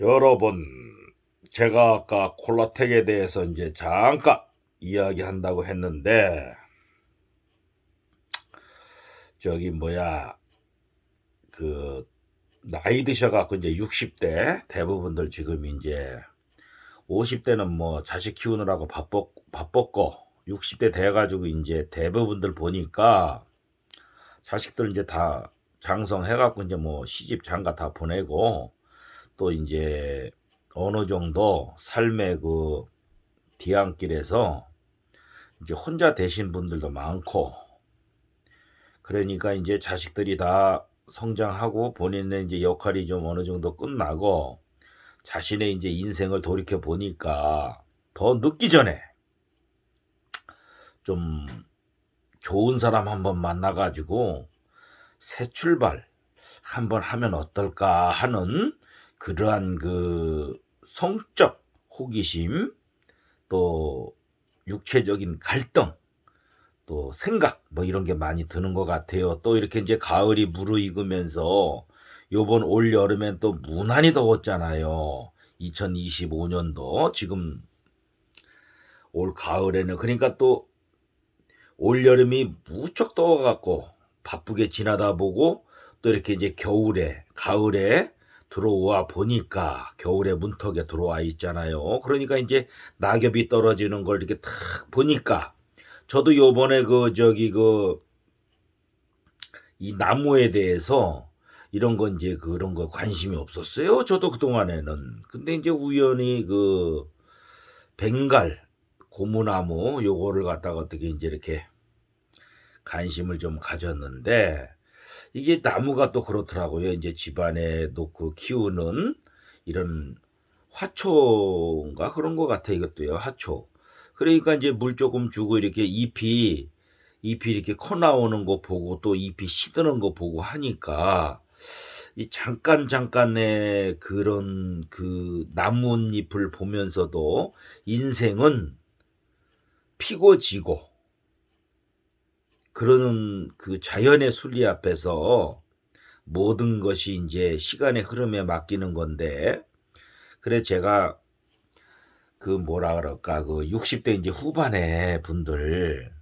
여러분, 제가 아까 콜라텍에 대해서 이제 잠깐 이야기한다고 했는데, 저기 뭐야, 그, 나이 드셔갖고 이제 60대 대부분들 지금 이제 50대는 뭐 자식 키우느라고 바빴고, 60대 돼가지고 이제 대부분들 보니까 자식들 이제 다 장성해갖고 이제 뭐 시집 장가 다 보내고, 또 이제 어느 정도 삶의 그 뒤안길에서 이제 혼자 되신 분들도 많고, 그러니까 이제 자식들이 다 성장하고 본인의 이제 역할이 좀 어느 정도 끝나고 자신의 이제 인생을 돌이켜 보니까 더 늦기 전에 좀 좋은 사람 한번 만나가지고 새 출발 한번 하면 어떨까 하는 그러한 그 성적 호기심, 또 육체적인 갈등, 또 생각 뭐 이런 게 많이 드는 것 같아요. 또 이렇게 이제 가을이 무르익으면서 요번 올 여름엔 또 무난히 더웠잖아요. 2025년도 지금 올 가을에는, 그러니까 또 올 여름이 무척 더워갖고 바쁘게 지나다 보고, 또 이렇게 이제 겨울에 가을에 들어와 보니까 겨울에 문턱에 들어와 있잖아요. 그러니까 이제 낙엽이 떨어지는 걸 이렇게 탁 보니까, 저도 요번에 이 나무에 대해서 이런 건 이제 그런 거 관심이 없었어요. 저도 그동안에는. 근데 이제 우연히 그 벵갈 고무나무 요거를 갖다가 어떻게 이제 이렇게 관심을 좀 가졌는데, 이게 나무가 또 그렇더라고요. 이제 집안에 놓고 키우는 이런 화초인가 그런 것 같아. 이것도요, 화초. 그러니까 이제 물 조금 주고 이렇게 잎이 이렇게 커 나오는 거 보고 또 잎이 시드는 거 보고 하니까, 이 잠깐의 그런 그 나뭇잎을 보면서도 인생은 피고 지고 그러는 그 자연의 순리 앞에서 모든 것이 이제 시간의 흐름에 맡기는 건데, 그래 제가 그 뭐라 그럴까, 그 60대 이제 후반에 분들,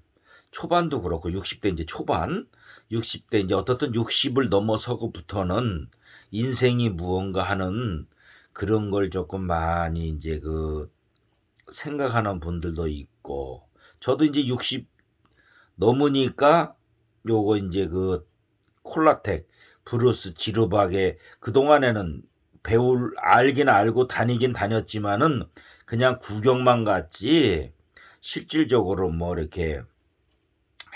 초반도 그렇고 60대 이제 초반, 60대 이제 어떻든 60을 넘어서고부터는 인생이 무언가 하는 그런 걸 조금 많이 이제 그 생각하는 분들도 있고, 저도 이제 60 넘으니까 요거 이제 그 콜라텍 브루스 지루박의, 그동안에는 배울 알긴 알고 다니긴 다녔지만은 그냥 구경만 갔지 실질적으로 뭐 이렇게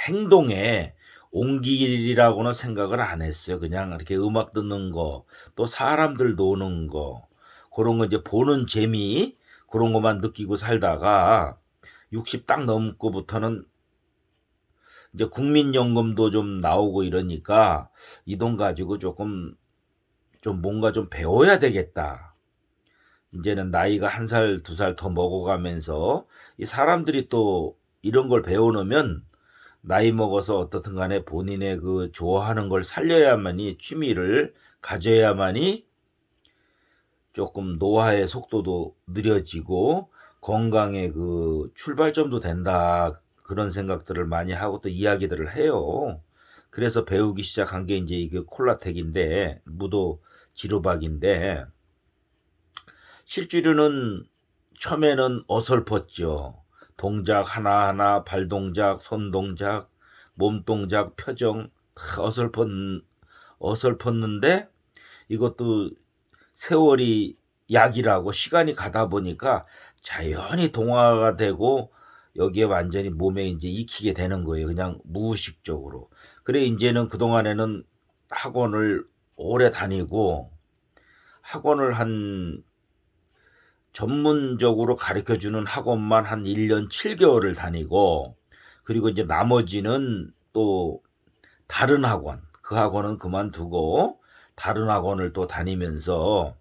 행동에 옮기리라고는 생각을 안 했어요. 그냥 이렇게 음악 듣는 거, 또 사람들 노는 거, 그런 거 이제 보는 재미, 그런 것만 느끼고 살다가 60 딱 넘고부터는 이제 국민연금도 좀 나오고 이러니까 이 돈 가지고 조금 좀 뭔가 좀 배워야 되겠다. 이제는 나이가 한 살, 두 살 더 먹어가면서 이 사람들이 또 이런 걸 배워놓으면 나이 먹어서 어떻든 간에 본인의 그 좋아하는 걸 살려야만이, 취미를 가져야만이 조금 노화의 속도도 느려지고 건강의 그 출발점도 된다. 그런 생각들을 많이 하고 또 이야기들을 해요. 그래서 배우기 시작한 게 이제 이게 콜라텍인데, 무도 지루박인데, 실제로는 처음에는 어설펐죠. 동작 하나하나, 발 동작, 손 동작, 몸 동작, 표정 다 어설펐는데, 이것도 세월이 약이라고 시간이 가다 보니까 자연히 동화가 되고 여기에 완전히 몸에 이제 익히게 되는 거예요. 그냥 무의식적으로. 그래 이제는 그동안에는 학원을 오래 다니고, 학원을 한 전문적으로 가르쳐 주는 학원만 한 1년 7개월을 다니고, 그리고 이제 나머지는 또 다른 학원, 그 학원은 그만두고 다른 학원을 또 다니면서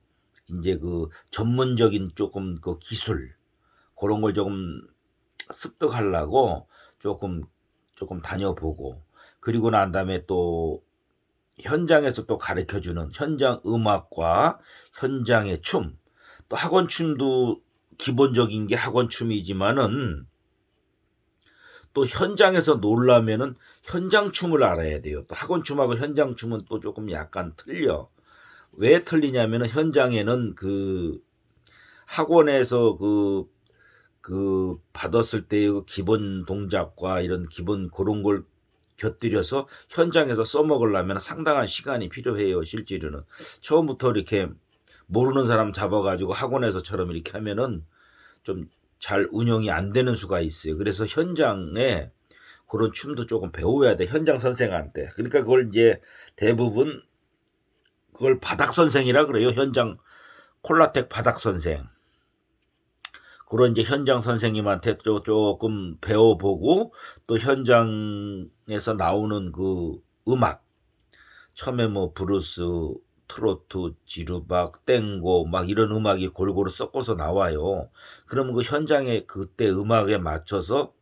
이제 그 전문적인 조금 그 기술, 그런 걸 조금 습득하려고 조금 다녀보고, 그리고 난 다음에 또 현장에서 또 가르쳐 주는 현장 음악과 현장의 춤, 또 학원춤도 기본적인 게 학원춤이지만은 또 현장에서 놀라면은 현장춤을 알아야 돼요. 또 학원춤하고 현장춤은 또 조금 약간 틀려. 왜 틀리냐면은 현장에는 그 학원에서 받았을 때의 그 기본 동작과 이런 기본 그런 걸 곁들여서 현장에서 써먹으려면 상당한 시간이 필요해요. 실제로는 처음부터 이렇게 모르는 사람 잡아가지고 학원에서처럼 이렇게 하면은 좀 잘 운영이 안 되는 수가 있어요. 그래서 현장에 그런 춤도 조금 배워야 돼. 현장 선생한테. 그러니까 그걸 이제 대부분 그걸 바닥 선생이라 그래요. 현장 콜라텍 바닥 선생. 그런 이제 현장 선생님한테 조금 배워보고 또 현장에서 나오는 그 음악 처음에 뭐 브루스, 트로트, 지루박, 땡고 막 이런 음악이 골고루 섞어서 나와요. 그러면 그 현장에 그때 음악에 맞춰서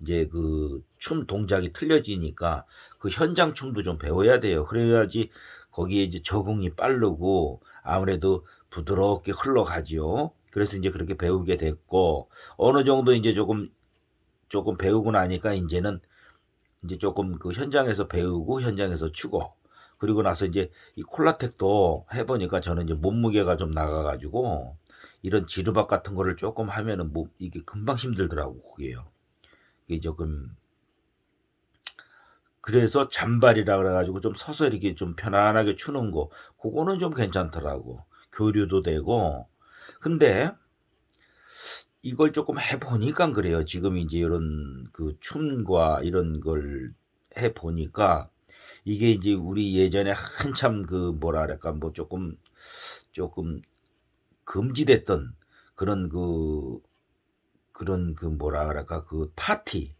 이제 그 춤 동작이 틀려지니까 그 현장 춤도 좀 배워야 돼요. 그래야지 거기에 이제 적응이 빠르고 아무래도 부드럽게 흘러가지요. 그래서 이제 그렇게 배우게 됐고 어느 정도 이제 조금 배우고 나니까 이제는 이제 조금 그 현장에서 배우고 현장에서 추고 그리고 나서 이제 이 콜라텍도 해보니까 저는 이제 몸무게가 좀 나가가지고 이런 지르박 같은 거를 조금 하면은 뭐 이게 금방 힘들더라고 그게요. 이게 조금 그래서 잔발이라 그래가지고 좀 서서 이렇게 좀 편안하게 추는 거 그거는 좀 괜찮더라고. 교류도 되고 근데 이걸 조금 해보니까 그래요. 지금 이제 이런 그 춤과 이런 걸 해보니까 이게 이제 우리 예전에 한참 그 뭐라 그럴까 뭐 조금 금지됐던 그런 그런 그 뭐라 그럴까 그 파티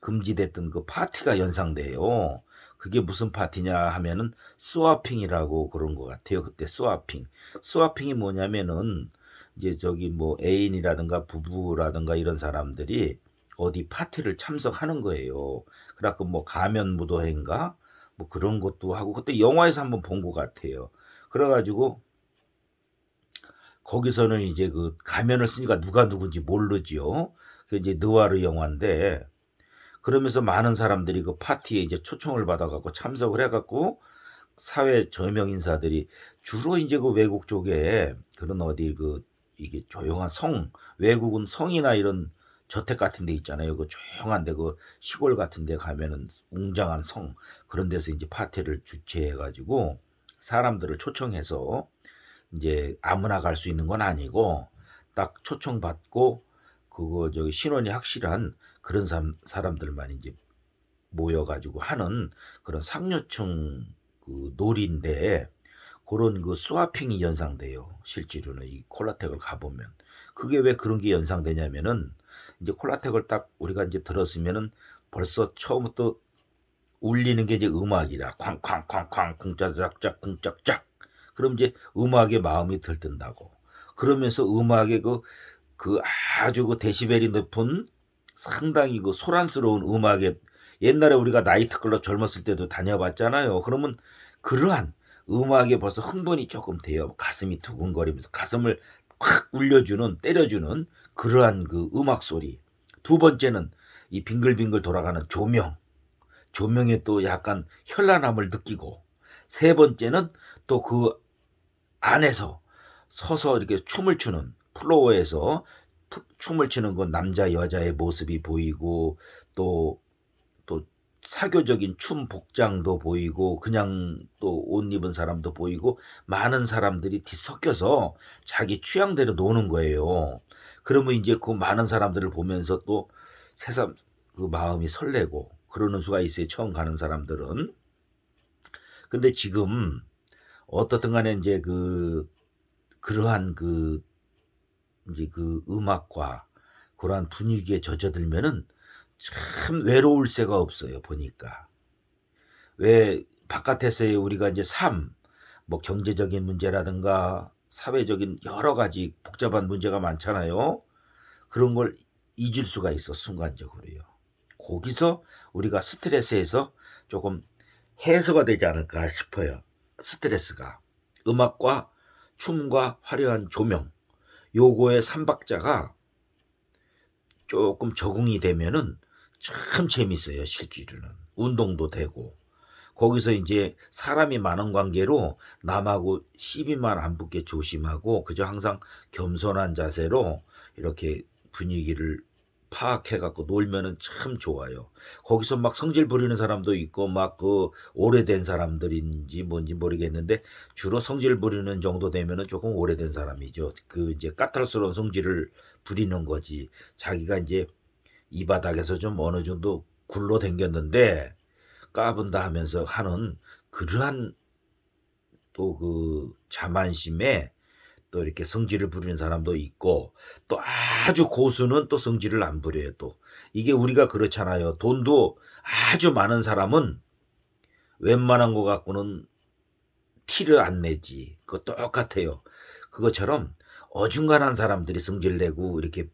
금지됐던 그 파티가 연상돼요. 그게 무슨 파티냐 하면은 스와핑이라고 그런 것 같아요. 그때 스와핑. 스와핑이 뭐냐면은 이제 저기 뭐 애인이라든가 부부라든가 이런 사람들이 어디 파티를 참석하는 거예요. 그래갖고 뭐 가면 무도회인가 뭐 그런 것도 하고 그때 영화에서 한번 본 것 같아요. 그래가지고 거기서는 이제 그 가면을 쓰니까 누가 누군지 모르지요. 그 이제 느와르 영화인데 그러면서 많은 사람들이 그 파티에 이제 초청을 받아갖고 참석을 해갖고 사회 저명 인사들이 주로 이제 그 외국 쪽에 그런 어디 그 이게 조용한 외국은 성이나 이런 저택 같은 데 있잖아요. 그 조용한 데 그 시골 같은 데 가면은 웅장한 성 그런 데서 이제 파티를 주최해 가지고 사람들을 초청해서 이제 아무나 갈 수 있는 건 아니고 딱 초청받고 그거 저기 신원이 확실한 그런 사람들만 이제 모여가지고 하는 그런 상류층 그 놀이인데 그런 그 스와핑이 연상돼요. 실제로는 이 콜라텍을 가보면 그게 왜 그런 게 연상되냐면은 이제 콜라텍을 딱 우리가 이제 들었으면은 벌써 처음부터 울리는 게 이제 음악이라 쾅쾅쾅쾅 쿵짜작작 쿵짝짝 그럼 이제 음악에 마음이 들뜬다고 그러면서 음악의 그 아주 그 데시벨이 높은 상당히 그 소란스러운 음악에 옛날에 우리가 나이트클럽 젊었을 때도 다녀봤잖아요. 그러면 그러한 음악에 벌써 흥분이 조금 돼요. 가슴이 두근거리면서 가슴을 확 울려주는 때려주는 그러한 그 음악 소리. 두 번째는 이 빙글빙글 돌아가는 조명에 또 약간 현란함을 느끼고 세 번째는 또 그 안에서 서서 이렇게 춤을 추는 플로어에서 춤을 추는 건 남자 여자의 모습이 보이고 또 사교적인 춤 복장도 보이고 그냥 또 옷 입은 사람도 보이고 많은 사람들이 뒤섞여서 자기 취향대로 노는 거예요. 그러면 이제 그 많은 사람들을 보면서 또 새삼 그 마음이 설레고 그러는 수가 있어요. 처음 가는 사람들은. 근데 지금 어떻든 간에 이제 그러한 이제 그 음악과 그러한 분위기에 젖어들면은 참 외로울 새가 없어요, 보니까. 왜 바깥에서의 우리가 이제 뭐 경제적인 문제라든가 사회적인 여러 가지 복잡한 문제가 많잖아요. 그런 걸 잊을 수가 있어, 순간적으로요. 거기서 우리가 스트레스에서 조금 해소가 되지 않을까 싶어요. 스트레스가. 음악과 춤과 화려한 조명. 요거의 삼박자가 조금 적응이 되면은 참 재밌어요. 실제로는 운동도 되고 거기서 이제 사람이 많은 관계로 남하고 시비만 안 붙게 조심하고 그저 항상 겸손한 자세로 이렇게 분위기를 파악해 갖고 놀면은 참 좋아요. 거기서 막 성질 부리는 사람도 있고 막 그 오래된 사람들인지 뭔지 모르겠는데 주로 성질 부리는 정도 되면은 조금 오래된 사람이죠. 그 이제 까탈스러운 성질을 부리는 거지. 자기가 이제 이 바닥에서 좀 어느 정도 굴러댕겼는데 까분다 하면서 하는 그러한 또 그 자만심에 또 이렇게 성질을 부리는 사람도 있고 또 아주 고수는 또 성질을 안 부려요. 또 이게 우리가 그렇잖아요. 돈도 아주 많은 사람은 웬만한 거 갖고는 티를 안 내지. 그거 똑같아요. 그것처럼 어중간한 사람들이 성질내고 이렇게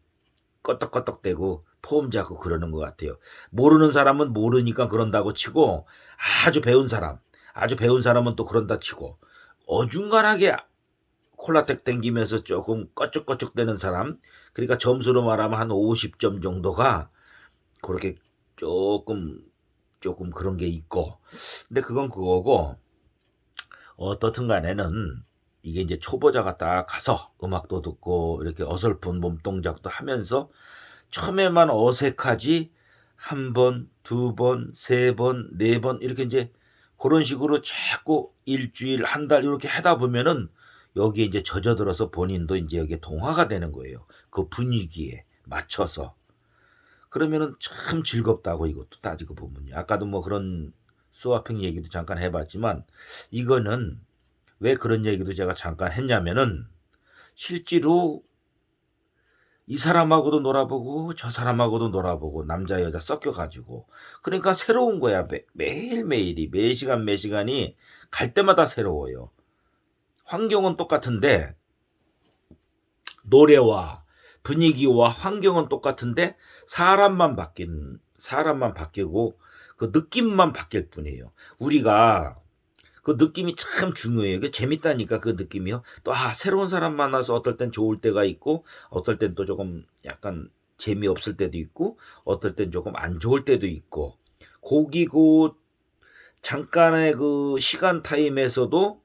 껐덕껐덕대고 폼 잡고 그러는 것 같아요. 모르는 사람은 모르니까 그런다고 치고 아주 배운 사람은 또 그런다 치고 어중간하게 콜라텍 땡기면서 조금 꺼쩍꺼쩍대는 사람 그러니까 점수로 말하면 한 50점 정도가 그렇게 조금 그런 게 있고 근데 그건 그거고 어떻든 간에는 이게 이제 초보자가 딱 가서 음악도 듣고 이렇게 어설픈 몸동작도 하면서 처음에만 어색하지 한 번, 두 번, 세 번, 네 번 이렇게 이제 그런 식으로 자꾸 일주일, 한 달 이렇게 하다 보면은 여기에 이제 젖어들어서 본인도 이제 여기에 동화가 되는 거예요. 그 분위기에 맞춰서. 그러면은 참 즐겁다고 이것도 따지고 보면요. 아까도 뭐 그런 수화평 얘기도 잠깐 해봤지만 이거는 왜 그런 얘기도 제가 잠깐 했냐면은 실제로 이 사람하고도 놀아보고 저 사람하고도 놀아보고 남자 여자 섞여가지고 그러니까 새로운 거야. 매일매일이 매시간 매시간이 갈 때마다 새로워요. 환경은 똑같은데 노래와 분위기와 환경은 똑같은데 사람만 바뀌고 그 느낌만 바뀔 뿐이에요. 우리가 그 느낌이 참 중요해요. 그 재밌다니까 그 느낌이요. 또 새로운 사람 만나서 어떨 땐 좋을 때가 있고 어떨 땐 또 조금 약간 재미없을 때도 있고 어떨 땐 조금 안 좋을 때도 있고 고기 그 잠깐의 그 시간 타임에서도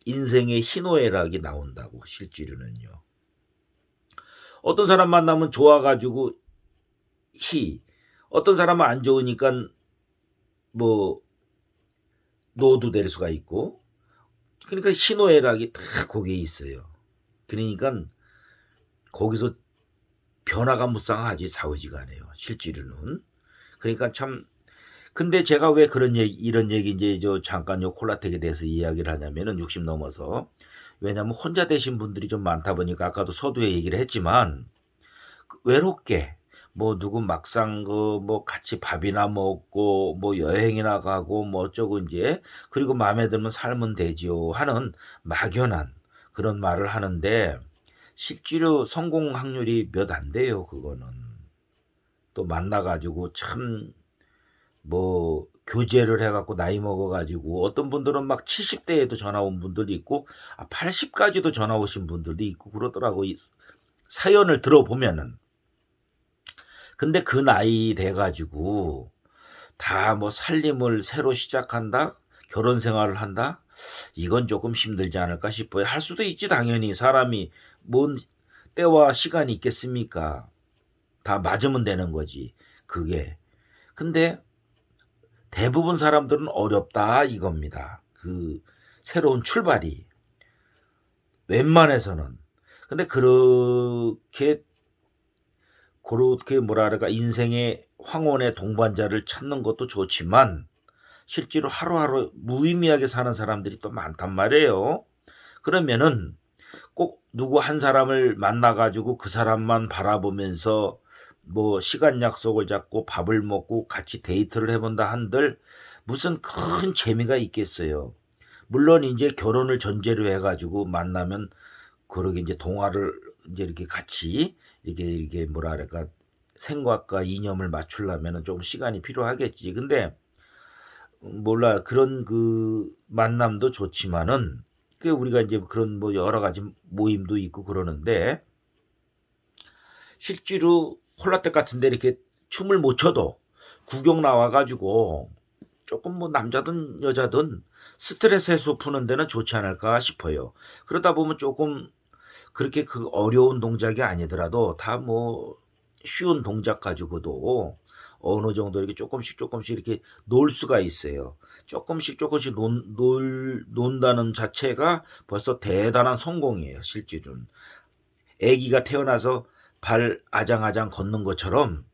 인생의 희노애락이 나온다고 실제로는요. 어떤 사람 만나면 좋아가지고 희 어떤 사람은 안 좋으니까 뭐 노도 될 수가 있고 그러니까 희노애락이 다 거기에 있어요. 그러니까 거기서 변화가 무쌍하지 사오지간해요. 실제로는. 그러니까 참 근데 제가 왜 그런 얘기 이런 얘기 이제 저 잠깐 요 콜라텍에 대해서 이야기를 하냐면은 60 넘어서 왜냐면 혼자 되신 분들이 좀 많다 보니까 아까도 서두에 얘기를 했지만 외롭게 뭐 누구 막상 그 뭐 같이 밥이나 먹고 뭐 여행이나 가고 뭐 어쩌고 인제 그리고 마음에 들면 살면 되지요 하는 막연한 그런 말을 하는데 실제로 성공 확률이 몇 안 돼요 그거는. 또 만나 가지고 참 뭐 교제를 해 갖고 나이 먹어 가지고 어떤 분들은 막 70 대에도 전화 온 분들도 있고 80 까지도 전화 오신 분들도 있고 그러더라고 이 사연을 들어보면은. 근데 그 나이 돼 가지고 다 뭐 살림을 새로 시작한다? 결혼 생활을 한다? 이건 조금 힘들지 않을까 싶어요. 할 수도 있지 당연히. 사람이 뭔 때와 시간이 있겠습니까? 다 맞으면 되는 거지 그게. 근데 대부분 사람들은 어렵다 이겁니다. 그 새로운 출발이. 웬만해서는. 근데 그렇게 뭐랄까 인생의 황혼의 동반자를 찾는 것도 좋지만 실제로 하루하루 무의미하게 사는 사람들이 또 많단 말이에요. 그러면은 꼭 누구 한 사람을 만나 가지고 그 사람만 바라보면서 뭐 시간 약속을 잡고 밥을 먹고 같이 데이트를 해 본다 한들 무슨 큰 재미가 있겠어요. 물론 인제 결혼을 전제로 해 가지고 만나면 그러게 인제 동화를 인제 이렇게 같이 이게 뭐랄까 생각과 이념을 맞추려면은 좀 시간이 필요하겠지. 근데 몰라 그런 그 만남도 좋지만은 그 우리가 인제 그런 뭐 여러 가지 모임도 있고 그러는데 실제로 콜라텍 같은 데 이렇게 춤을 못 춰도 구경 나와 가지고 조금 뭐 남자든 여자든 스트레스 해소 푸는 데는 좋지 않을까 싶어요. 그러다 보면 조금 그렇게 그 어려운 동작이 아니더라도 다 뭐 쉬운 동작 가지고도 어느 정도 이렇게 조금씩 이렇게 놀 수가 있어요. 조금씩 논다는 자체가 벌써 대단한 성공이에요 실질은. 아기가 태어나서 발 아장아장 걷는 것처럼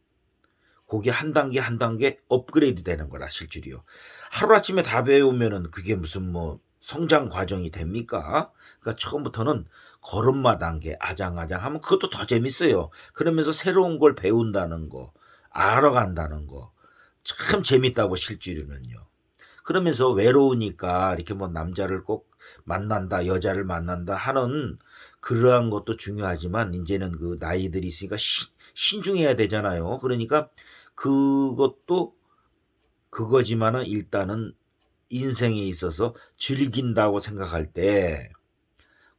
그게 한 단계 한 단계 업그레이드 되는 거라 실질이요. 하루아침에 다 배우면은 그게 무슨 뭐 성장 과정이 됩니까? 그러니까 처음부터는 걸음마 단계 아장아장 하면 그것도 더 재밌어요. 그러면서 새로운 걸 배운다는 거, 알아간다는 거 참 재밌다고 실질로는요. 그러면서 외로우니까 이렇게 뭐 남자를 꼭 만난다, 여자를 만난다 하는 그러한 것도 중요하지만 이제는 그 나이들이 있으니까 신중해야 되잖아요. 그러니까 그것도 그거지만은 일단은 인생에 있어서 즐긴다고 생각할 때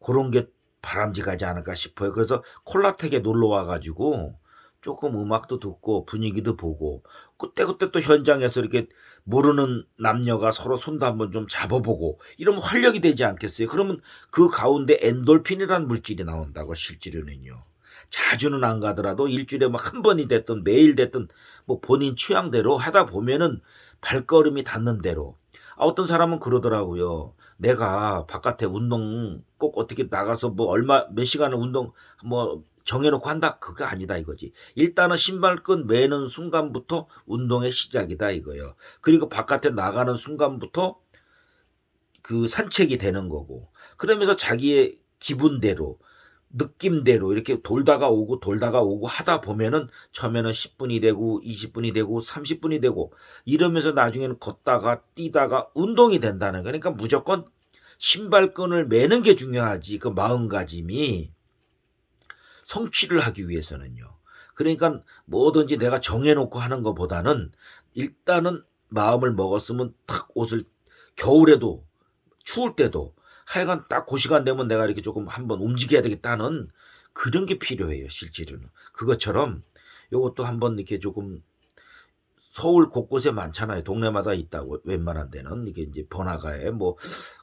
그런 게 바람직하지 않을까 싶어요. 그래서 콜라텍에 놀러 와가지고 조금 음악도 듣고 분위기도 보고 그때그때 또 현장에서 이렇게 모르는 남녀가 서로 손도 한번 좀 잡아보고 이러면 활력이 되지 않겠어요? 그러면 그 가운데 엔돌핀이라는 물질이 나온다고 실제로는요. 자주는 안 가더라도 일주일에 뭐 한 번이 됐든 매일 됐든 뭐 본인 취향대로 하다 보면은 발걸음이 닿는 대로. 어떤 사람은 그러더라고요. 내가 바깥에 운동 꼭 어떻게 나가서 뭐 얼마 몇 시간을 운동 뭐 정해놓고 한다 그거 아니다 이거지. 일단은 신발끈 매는 순간부터 운동의 시작이다 이거예요. 그리고 바깥에 나가는 순간부터 그 산책이 되는 거고. 그러면서 자기의 기분대로 느낌대로 이렇게 돌다가 오고 하다 보면은 처음에는 10분이 되고 20분이 되고 30분이 되고 이러면서 나중에는 걷다가 뛰다가 운동이 된다는 거예요. 그러니까 무조건 신발끈을 매는 게 중요하지. 그 마음가짐이 성취를 하기 위해서는요. 그러니까 뭐든지 내가 정해놓고 하는 것보다는 일단은 마음을 먹었으면 탁 옷을 겨울에도 추울 때도 하여간 딱 그 시간 되면 내가 이렇게 조금 한번 움직여야 되겠다는 그런 게 필요해요 실제로는. 그것처럼 요것도 한번 이렇게 조금 서울 곳곳에 많잖아요. 동네마다 있다고 웬만한 데는 이게 이제 번화가에 뭐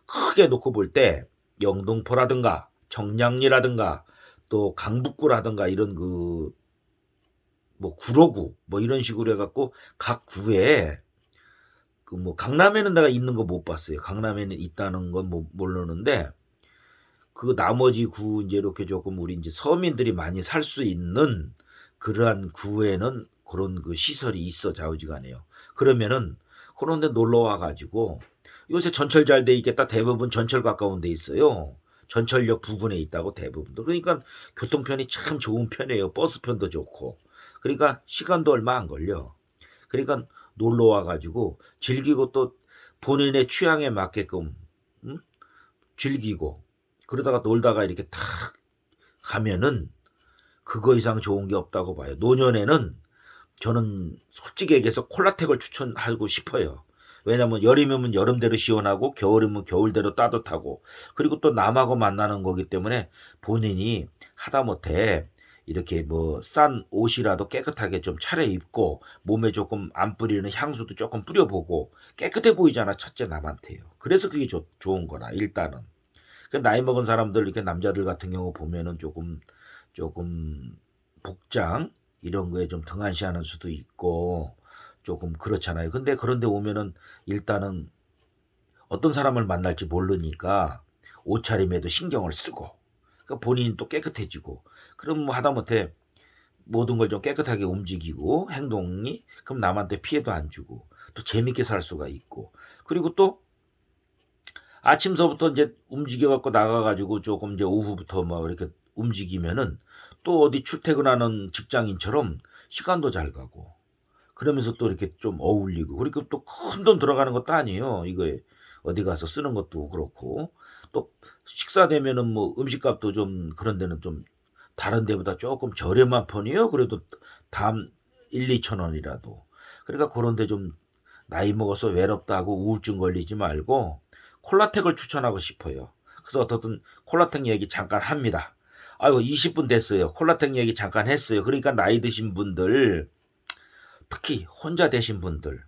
크게 놓고 볼 때 영등포라든가 청량리라든가 또 강북구라든가 이런 그 뭐 구로구 뭐 이런 식으로 해갖고 각 구에 그 뭐 강남에는 내가 있는 거 못 봤어요. 강남에는 있다는 건 뭐 모르는데 그 나머지 구 이제 이렇게 조금 우리 이제 서민들이 많이 살 수 있는 그러한 구에는 그런 그 시설이 있어 좌우지간해요. 그러면은 그런 데 놀러 와 가지고 요새 전철 잘 돼 있겠다. 대부분 전철 가까운 데 있어요. 전철역 부근에 있다고 대부분. 그러니까 교통편이 참 좋은 편이에요. 버스편도 좋고. 그러니까 시간도 얼마 안 걸려. 그러니까 놀러 와 가지고 즐기고 또 본인의 취향에 맞게끔 음? 즐기고 그러다가 놀다가 이렇게 탁 가면은 그거 이상 좋은 게 없다고 봐요. 노년에는 저는 솔직히 얘기해서 콜라텍을 추천하고 싶어요. 왜냐면 여름이면 여름대로 시원하고 겨울이면 겨울대로 따뜻하고 그리고 또 남하고 만나는 거기 때문에 본인이 하다못해 이렇게 뭐 싼 옷이라도 깨끗하게 좀 차려입고 몸에 조금 안 뿌리는 향수도 조금 뿌려보고 깨끗해 보이잖아 첫째 남한테요. 그래서 그게 좋은 거라 일단은. 그 나이 먹은 사람들 이렇게 남자들 같은 경우 보면은 조금 복장 이런 거에 좀 등한시하는 수도 있고 조금 그렇잖아요. 근데 그런데 오면은 일단은 어떤 사람을 만날지 모르니까 옷차림에도 신경을 쓰고 그러니까 본인이 또 깨끗해지고 그럼 뭐 하다못해 모든 걸 좀 깨끗하게 움직이고 행동이 그럼 남한테 피해도 안 주고 또 재밌게 살 수가 있고 그리고 또 아침서부터 이제 움직여 갖고 나가 가지고 조금 이제 오후부터 뭐 이렇게 움직이면은 또 어디 출퇴근하는 직장인처럼 시간도 잘 가고 그러면서 또 이렇게 좀 어울리고 그리고 또 큰 돈 들어가는 것도 아니에요. 이거에 어디 가서 쓰는 것도 그렇고 또 식사 되면은 뭐 음식값도 좀 그런 데는 좀 다른 데보다 조금 저렴한 편이에요. 그래도 담 1-2천 원이라도. 그러니까 그런 데 좀 나이 먹어서 외롭다고 우울증 걸리지 말고 콜라텍을 추천하고 싶어요. 그래서 어떻든 콜라텍 얘기 잠깐 합니다. 아유 20분 됐어요. 콜라텍 얘기 잠깐 했어요. 그러니까 나이 드신 분들, 특히 혼자 되신 분들,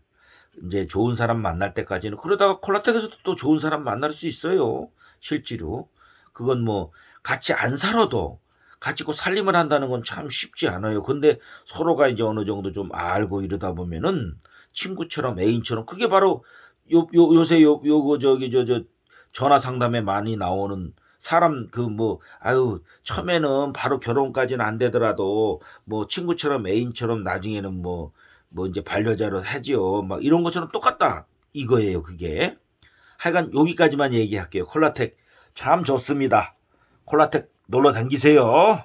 이제 좋은 사람 만날 때까지는, 그러다가 콜라텍에서도 또 좋은 사람 만날 수 있어요. 실제로. 그건 뭐 같이 안 살아도 같이 그 살림을 한다는 건 참 쉽지 않아요. 근데 서로가 이제 어느 정도 좀 알고 이러다 보면은 친구처럼, 애인처럼, 그게 바로 요새 요거 저기 저 전화 상담에 많이 나오는 사람, 그 뭐 아유 처음에는 바로 결혼까지는 안 되더라도 뭐 친구처럼, 애인처럼, 나중에는 뭐 이제 반려자로 하지요. 막 이런 것처럼 똑같다 이거예요, 그게. 하여간 여기까지만 얘기할게요. 콜라텍 참 좋습니다. 콜라텍 놀러 다니세요.